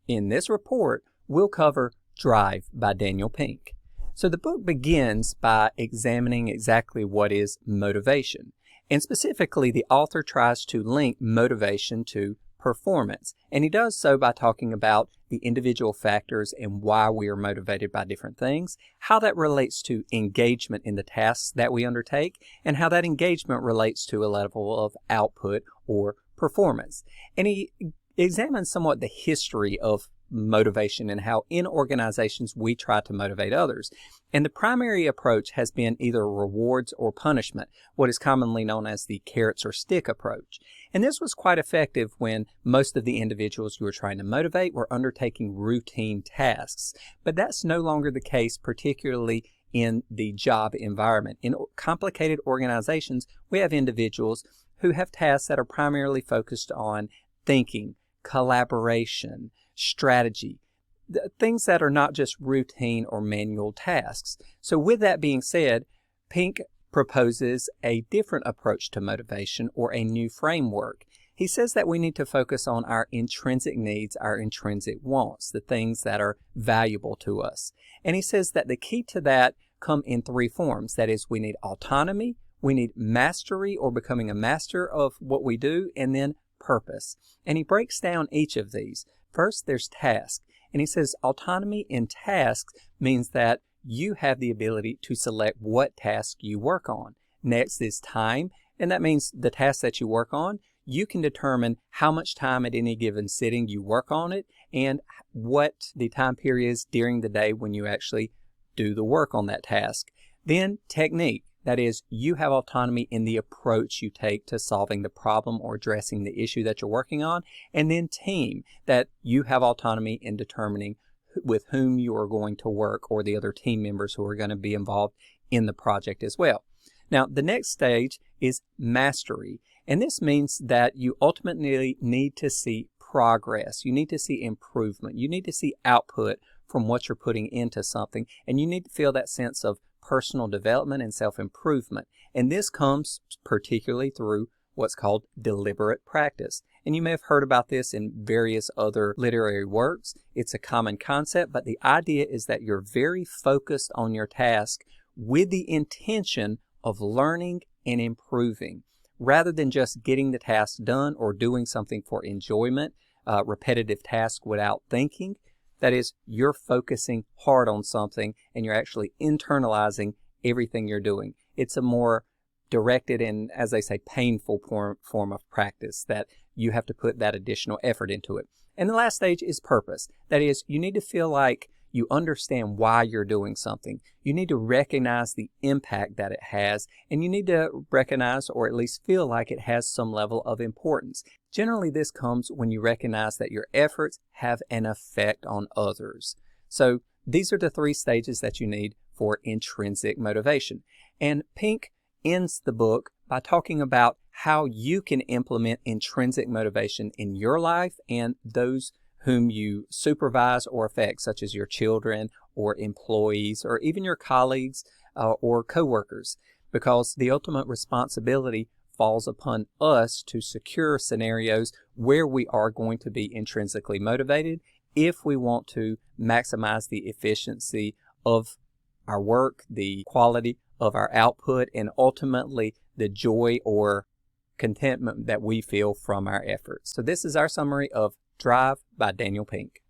In this report, we'll cover Drive by Daniel Pink. So the book begins by examining exactly what is motivation. And specifically, the author tries to link motivation to performance. And he does so by talking about the individual factors and why we are motivated by different things, how that relates to engagement in the tasks that we undertake, and how that engagement relates to a level of output or performance. And he examines somewhat the history of motivation and how in organizations we try to motivate others. And the primary approach has been either rewards or punishment, what is commonly known as the carrots or stick approach. And this was quite effective when most of the individuals you were trying to motivate were undertaking routine tasks. But that's no longer the case, particularly in the job environment. In complicated organizations, we have individuals who have tasks that are primarily focused on thinking, collaboration, strategy, things that are not just routine or manual tasks. So with that being said, Pink proposes a different approach to motivation, or a new framework. He says that we need to focus on our intrinsic needs, our intrinsic wants, the things that are valuable to us. And he says that the key to that come in three forms. That is, we need autonomy, we need mastery or becoming a master of what we do, and then purpose. And he breaks down each of these. First, there's task. And he says autonomy in tasks means that you have the ability to select what task you work on. Next is time. And that means the task that you work on, you can determine how much time at any given sitting you work on it and what the time period is during the day when you actually do the work on that task. Then technique. That is, you have autonomy in the approach you take to solving the problem or addressing the issue that you're working on. And then team, that you have autonomy in determining with whom you are going to work or the other team members who are going to be involved in the project as well. Now, the next stage is mastery. And this means that you ultimately need to see progress. You need to see improvement. You need to see output from what you're putting into something. And you need to feel that sense of personal development and self-improvement. And this comes particularly through what's called deliberate practice. And you may have heard about this in various other literary works. It's a common concept, but the idea is that you're very focused on your task with the intention of learning and improving, rather than just getting the task done or doing something for enjoyment, repetitive task without thinking. That is, you're focusing hard on something and you're actually internalizing everything you're doing. It's a more directed and, as they say, painful form of practice that you have to put that additional effort into it. And the last stage is purpose. That is, you need to feel like you understand why you're doing something. You need to recognize the impact that it has, and you need to recognize or at least feel like it has some level of importance. Generally, this comes when you recognize that your efforts have an effect on others. So these are the three stages that you need for intrinsic motivation. And Pink ends the book by talking about how you can implement intrinsic motivation in your life and those whom you supervise or affect, such as your children or employees or even your colleagues or coworkers, because the ultimate responsibility falls upon us to secure scenarios where we are going to be intrinsically motivated if we want to maximize the efficiency of our work, the quality of our output, and ultimately the joy or contentment that we feel from our efforts. So this is our summary of Drive by Daniel Pink.